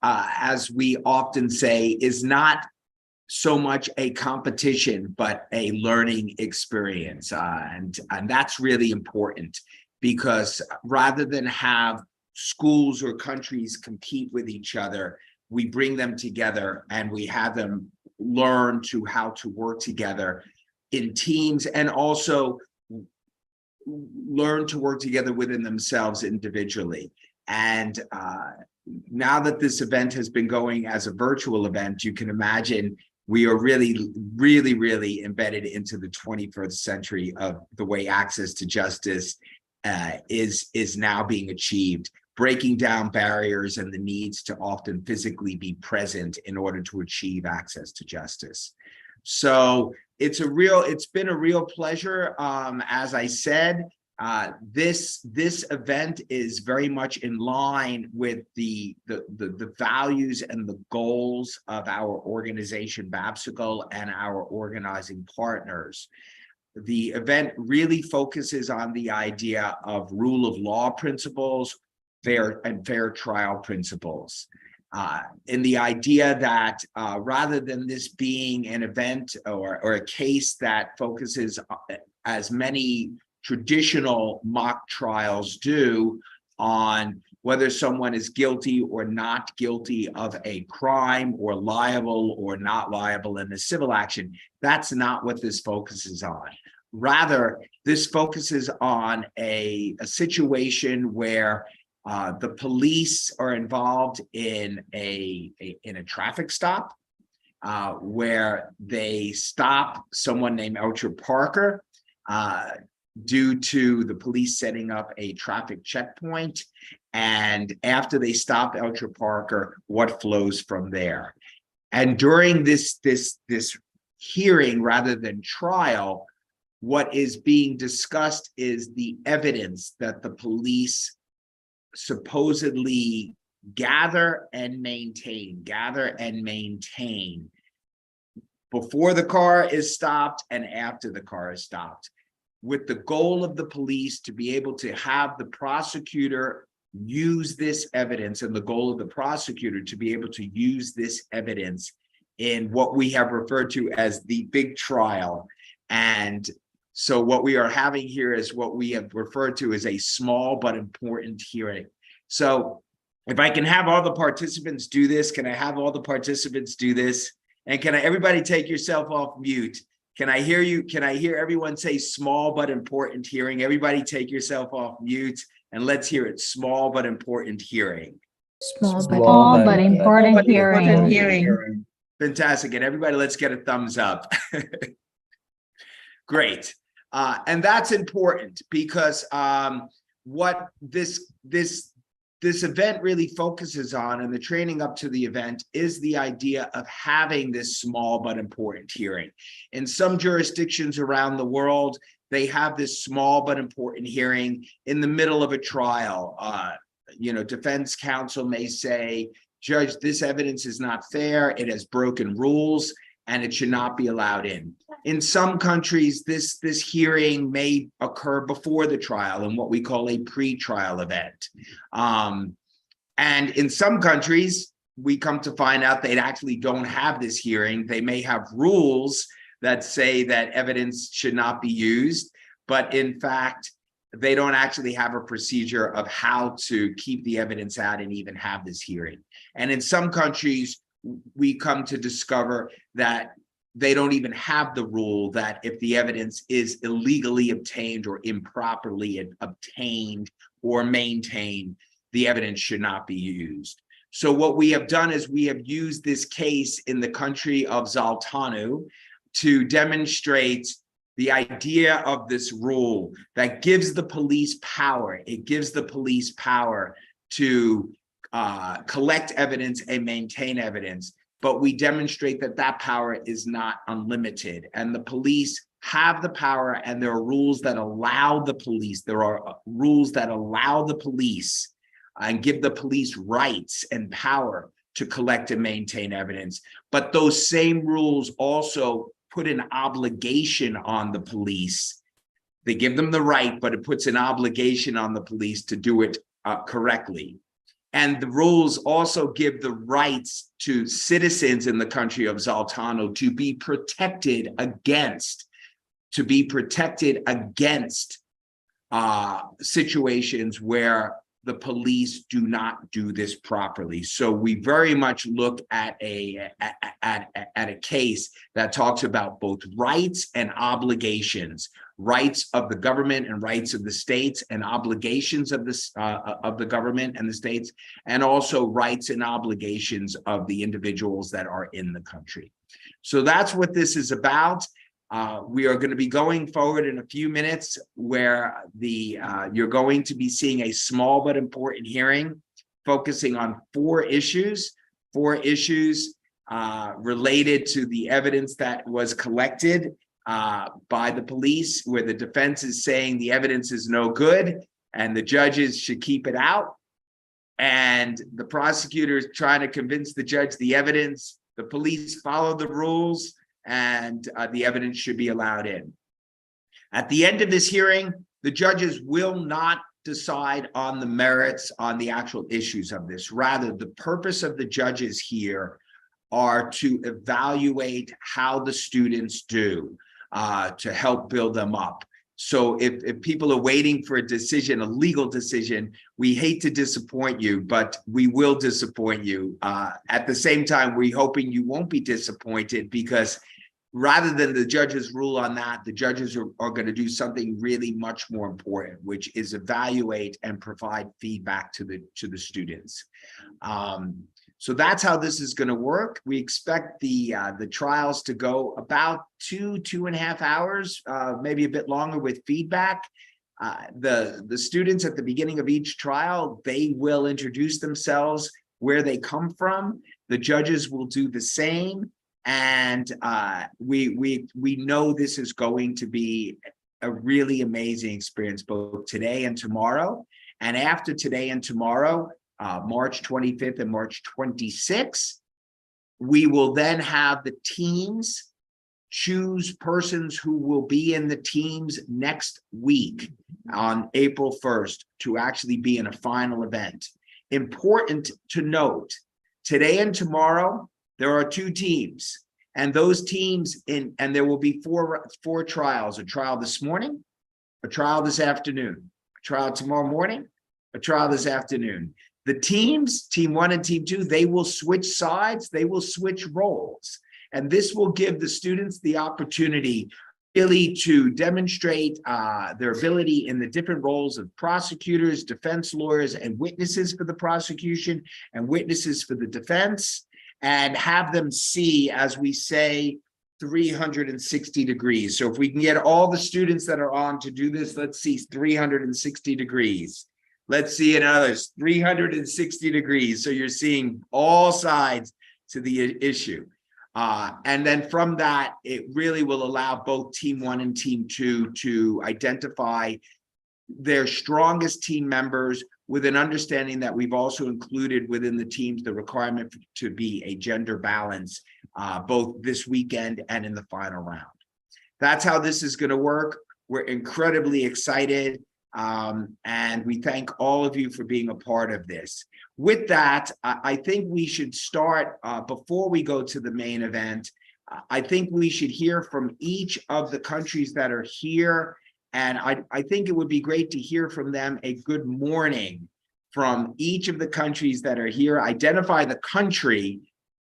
as we often say, is not so much a competition, but a learning experience. And that's really important, because rather than have schools or countries compete with each other, we bring them together and we have them learn how to work together in teams, and also learn to work together within themselves individually. And now that this event has been going as a virtual event, you can imagine we are really, really, really embedded into the 21st century of the way access to justice is now being achieved, breaking down barriers and the needs to often physically be present in order to achieve access to justice. So it's been a real pleasure. As I said, this event is very much in line with the values and the goals of our organization BABSICLE and our organizing partners. The event really focuses on the idea of rule of law principles, fair trial principles. In the idea that rather than this being an event or a case that focuses, as many traditional mock trials do, on whether someone is guilty or not guilty of a crime, or liable or not liable in a civil action, that's not what this focuses on. Rather, this focuses on a situation where the police are involved in a traffic stop, where they stop someone named Elcher Parker due to the police setting up a traffic checkpoint. And after they stop Elcher Parker, what flows from there? And during this hearing, rather than trial, what is being discussed is the evidence that the police supposedly gather and maintain before the car is stopped and after the car is stopped, with the goal of the police to be able to have the prosecutor use this evidence, and the goal of the prosecutor to be able to use this evidence in what we have referred to as the big trial. And so what we are having here is what we have referred to as a small but important hearing. So if I can have all the participants do this, can I have all the participants do this? And can everybody take yourself off mute? Can I hear you? Can I hear everyone say small but important hearing? Everybody take yourself off mute and let's hear it. Small but important hearing. Small but important hearing. Fantastic. And everybody, let's get a thumbs up. Great. And that's important, because what this event really focuses on, and the training up to the event, is the idea of having this small but important hearing. In some jurisdictions around the world, they have this small but important hearing in the middle of a trial. Defense counsel may say, "Judge, this evidence is not fair. It has broken rules, and it should not be allowed in." In some countries, this hearing may occur before the trial in what we call a pre-trial event. And in some countries, we come to find out they actually don't have this hearing. They may have rules that say that evidence should not be used, but in fact, they don't actually have a procedure of how to keep the evidence out and even have this hearing. And in some countries, we come to discover that they don't even have the rule that if the evidence is illegally obtained or improperly obtained or maintained, the evidence should not be used. So what we have done is we have used this case in the country of Zoltanu to demonstrate the idea of this rule that gives the police power. It gives the police power to collect evidence and maintain evidence. But we demonstrate that that power is not unlimited, and the police have the power, and there are rules that allow the police. There are rules that allow the police and give the police rights and power to collect and maintain evidence. But those same rules also put an obligation on the police. They give them the right, but it puts an obligation on the police to do it correctly. And the rules also give the rights to citizens in the country of Zoltano to be protected against situations where the police do not do this properly. So we very much look at a case that talks about both rights and obligations, rights of the government and rights of the states, and obligations of the government and the states, and also rights and obligations of the individuals that are in the country. So that's what this is about. We are going to be going forward in a few minutes where you're going to be seeing a small but important hearing focusing on four issues related to the evidence that was collected by the police, where the defense is saying the evidence is no good and the judges should keep it out. And the prosecutor is trying to convince the judge the evidence, the police follow the rules, and the evidence should be allowed in. At the end of this hearing, the judges will not decide on the merits, on the actual issues of this. Rather, the purpose of the judges here are to evaluate how the students do, to help build them up. So if people are waiting for a decision, a legal decision, we hate to disappoint you, but we will disappoint you. At the same time, we're hoping you won't be disappointed, because rather than the judges rule on that, the judges are going to do something really much more important, which is evaluate and provide feedback to the students. So that's how this is going to work. We expect the trials to go about 2.5 hours, maybe a bit longer with feedback. The students at the beginning of each trial, they will introduce themselves, where they come from. The judges will do the same. And we know this is going to be a really amazing experience, both today and tomorrow. And after today and tomorrow, March 25th and March 26th, we will then have the teams choose persons who will be in the teams next week on April 1st to actually be in a final event. Important to note, today and tomorrow, there are two teams, and those teams and there will be four trials: a trial this morning, a trial this afternoon, a trial tomorrow morning, a trial this afternoon. The teams, team 1 and team 2, they will switch sides, they will switch roles. And this will give the students the opportunity really to demonstrate their ability in the different roles of prosecutors, defense lawyers, and witnesses for the prosecution and witnesses for the defense, and have them see, as we say, 360 degrees. So if we can get all the students that are on to do this, let's see 360 degrees. Let's see another 360 degrees. So you're seeing all sides to the issue. And then from that, it really will allow both team 1 and team 2 to identify their strongest team members, with an understanding that we've also included within the teams the requirement to be a gender balance, both this weekend and in the final round. That's how this is going to work. We're incredibly excited. And we thank all of you for being a part of this. With that, I think we should start, before we go to the main event, I think we should hear from each of the countries that are here. And I think it would be great to hear from them a good morning from each of the countries that are here. Identify the country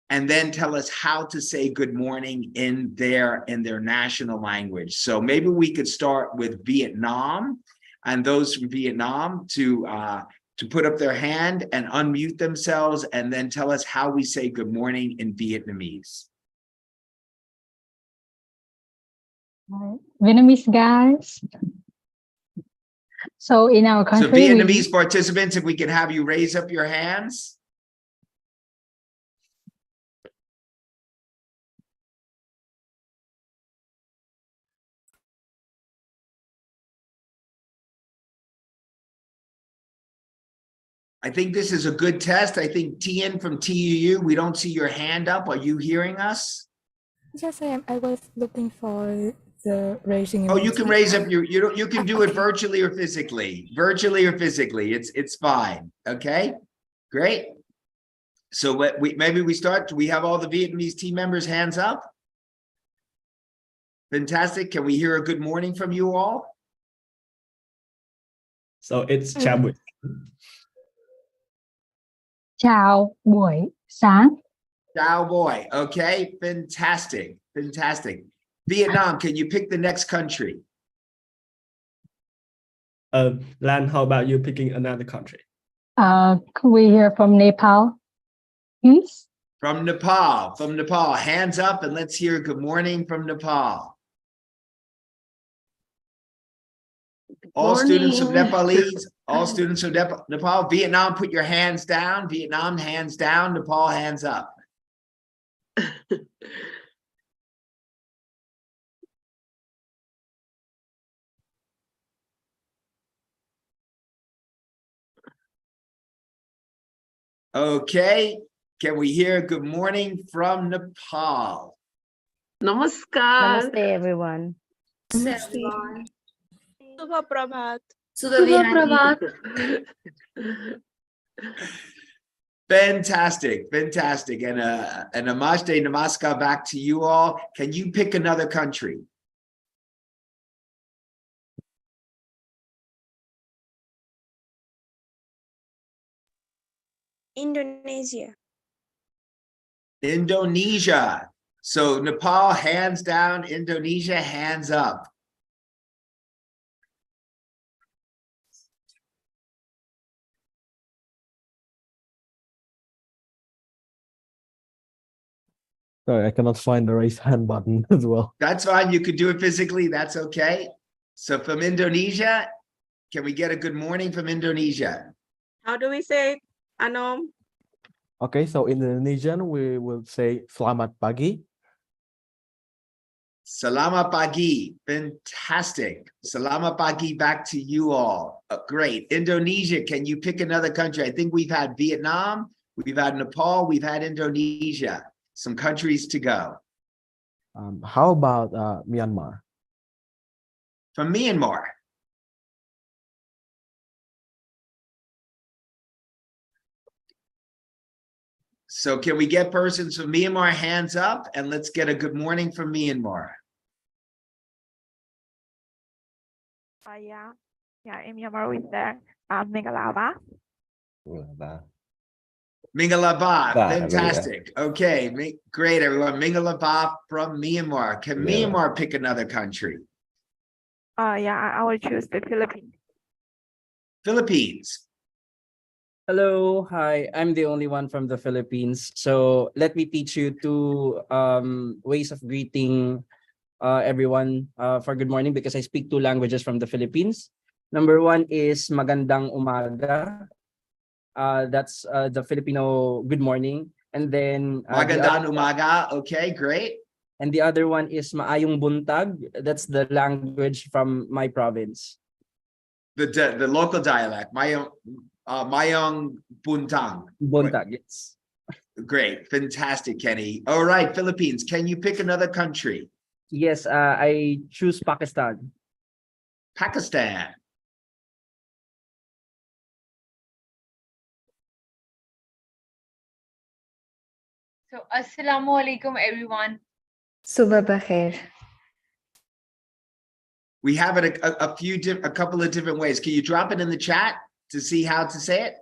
and then tell us how to say good morning in their national language. So maybe we could start with Vietnam, and those from Vietnam to put up their hand and unmute themselves, and then tell us how we say good morning in Vietnamese. Vietnamese guys. So in our country, so Vietnamese participants, if we can have you raise up your hands. I think this is a good test. I think Tien from TUU, we don't see your hand up. Are you hearing us? Yes, I am. I was looking for the raising. Oh, you can raise up you can do it virtually or physically. Virtually or physically. It's fine. Okay. Great. So maybe we start. Do we have all the Vietnamese team members hands up? Fantastic. Can we hear a good morning from you all? So it's chào buổi. Chào buổi sáng. Chào boy. Okay, fantastic. Fantastic. Vietnam, can you pick the next country? Lan, how about you picking another country? Could we hear from Nepal, please? From Nepal, hands up and let's hear good morning from Nepal. All students of Nepalese, all students of Nepal, Vietnam, put your hands down. Vietnam, hands down. Nepal, hands up. Okay, can we hear good morning from Nepal? Namaskar. Namaste, everyone. Subha Prabhat. Fantastic, fantastic. And namaste, namaskar back to you all. Can you pick another country? Indonesia. Indonesia. So Nepal, hands down. Indonesia, hands up. Sorry, I cannot find the raise hand button as well. That's fine. You could do it physically. That's okay. So from Indonesia, can we get a good morning from Indonesia? How do we say it, Anom? Okay, so in Indonesian, we will say selamat pagi. Selamat pagi. Fantastic. Selamat pagi back to you all. Great. Indonesia, can you pick another country? I think we've had Vietnam, we've had Nepal, we've had Indonesia. Some countries to go. How about Myanmar? From Myanmar. So can we get persons from Myanmar hands up and let's get a good morning from Myanmar. Yeah, in Myanmar with there. Mingalava. Mingalaba, There we go. fantastic. Okay, great everyone. Mingalaba from Myanmar. Can Yeah. Myanmar pick another country? Yeah, I will choose the Philippines. Philippines. Hello, hi. I'm the only one from the Philippines. So let me teach you two ways of greeting everyone for good morning because I speak two languages from the Philippines. Number one is magandang umaga. That's the Filipino good morning. And then Magandang umaga. Okay, great. and the other one is maayong buntag. That's the language from my province. The local dialect. Mayong Buntang. Buntag, yes. Great, fantastic, Kenny. All right, Philippines. Can you pick another country? Yes, I choose Pakistan. Pakistan. So, Assalamu alaikum, everyone. Subha bakhair. We have it a couple of different ways. Can you drop it in the chat to see how to say it?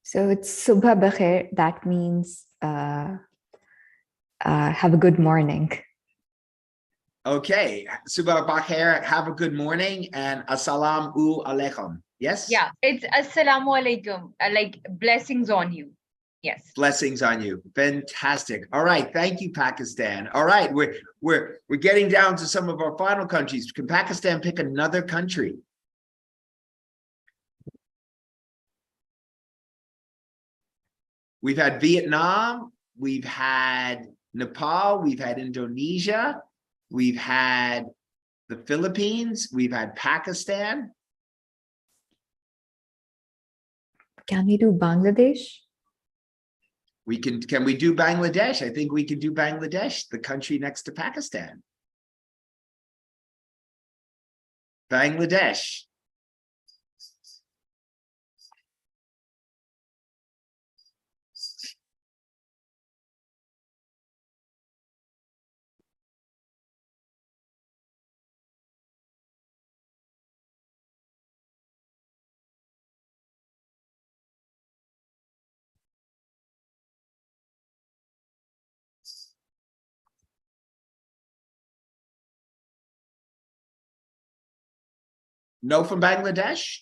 So it's Subha bakhair. That means have a good morning. Okay, Subha Bakhair, have a good morning, and Assalamu alaikum. Yes? Yeah, it's Assalamu alaikum, like blessings on you. Yes. Blessings on you. Fantastic. All right, thank you, Pakistan. All right, we're getting down to some of our final countries. Can Pakistan pick another country? We've had Vietnam, we've had Nepal, we've had Indonesia, we've had the Philippines, we've had Pakistan. Can we do Bangladesh? Can we do Bangladesh? I think we can do Bangladesh, the country next to Pakistan. Bangladesh. No from Bangladesh?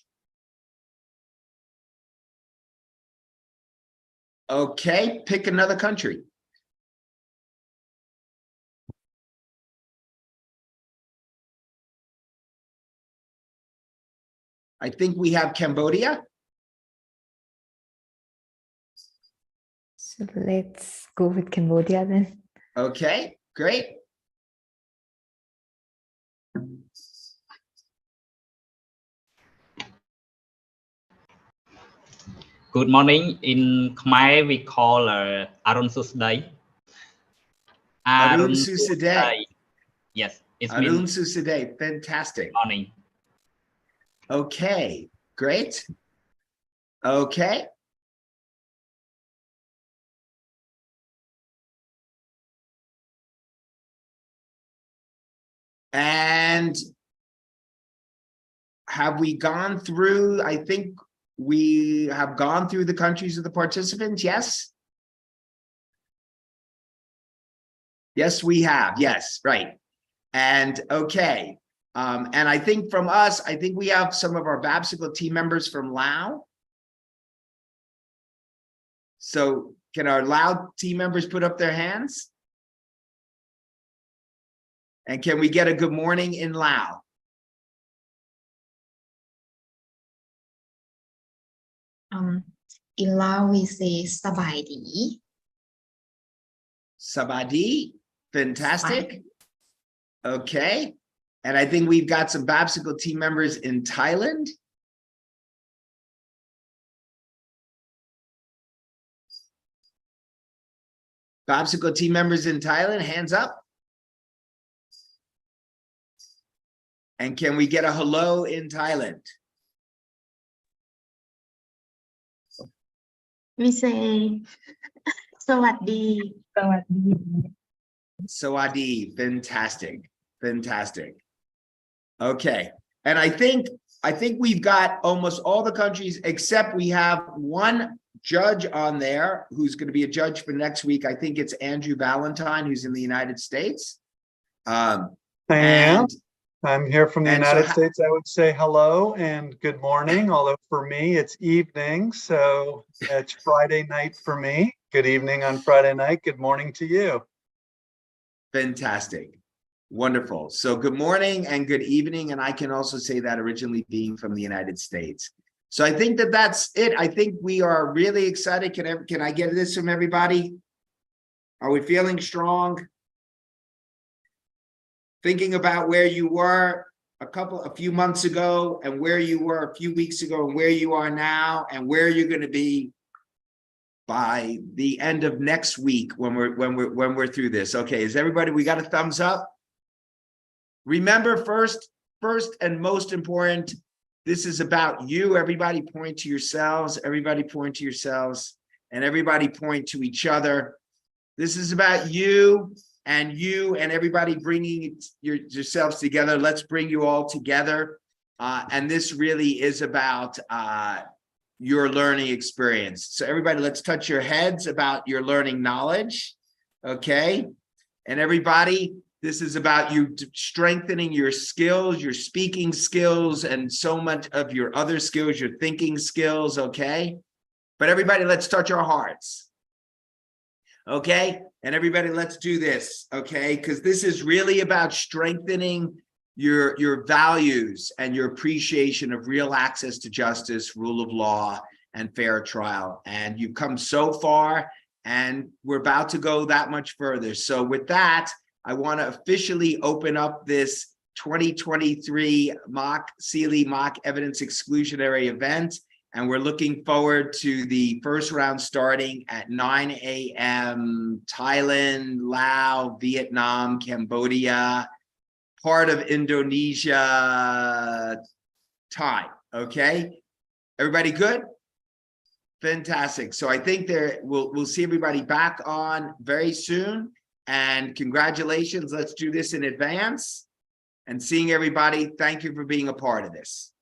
Okay, pick another country. I think we have Cambodia. So let's go with Cambodia then. Okay, great. Good morning. In Khmer, we call Arun Susday. Arun Susadeh. Yes, it's Arun Susadeh, fantastic. morning. Okay, great. Okay. And have we gone through, I think we have gone through the countries of the participants, yes? Yes, we have, yes, right. And okay, and I think from us, I think we have some of our Babsicle team members from Laos. So can our Lao team members put up their hands? And can we get a good morning in Lao? In Lao we say Sabadi. Sabadi, fantastic. Okay, and I think we've got some Babsicle team members in Thailand. Babsicle team members in Thailand, hands up. And can we get a hello in Thailand? We say Sawadi. Sawadi, fantastic, fantastic. Okay, and I think we've got almost all the countries except we have one judge on there who's going to be a judge for next week. I think it's Andrew Valentine, who's in the United States. I'm here from the United States. I would say hello and good morning, although for me it's evening, so it's Friday night for me. Good evening on Friday night. Good morning to you. Fantastic. Wonderful. So good morning and good evening. And I can also say that originally being from the United States. So I think that's it. I think we are really excited. Can I get this from everybody? Are we feeling strong? Thinking about where you were a few months ago and where you were a few weeks ago and where you are now and where you're going to be by the end of next week when we're through this. Okay, is everybody, we got a thumbs up? Remember, first and most important, this is about you. Everybody point to yourselves, everybody point to yourselves, and everybody point to each other. This is about you and everybody bringing yourselves together. Let's bring you all together. And this really is about your learning experience. So everybody, let's touch your heads about your learning knowledge, okay? And everybody, this is about you strengthening your skills, your speaking skills, and so much of your other skills, your thinking skills, okay? But everybody, let's touch our hearts, okay? And everybody, let's do this, okay? Because this is really about strengthening your values and your appreciation of real access to justice, rule of law, and fair trial. And you've come so far, and we're about to go that much further. So with that, I want to officially open up this 2023 CLE mock evidence exclusionary event. And we're looking forward to the first round starting at 9 a.m. Thailand, Laos, Vietnam, Cambodia, part of Indonesia time. Okay, everybody good? Fantastic. So I think we'll see everybody back on very soon. And congratulations. Let's do this in advance. And seeing everybody, thank you for being a part of this.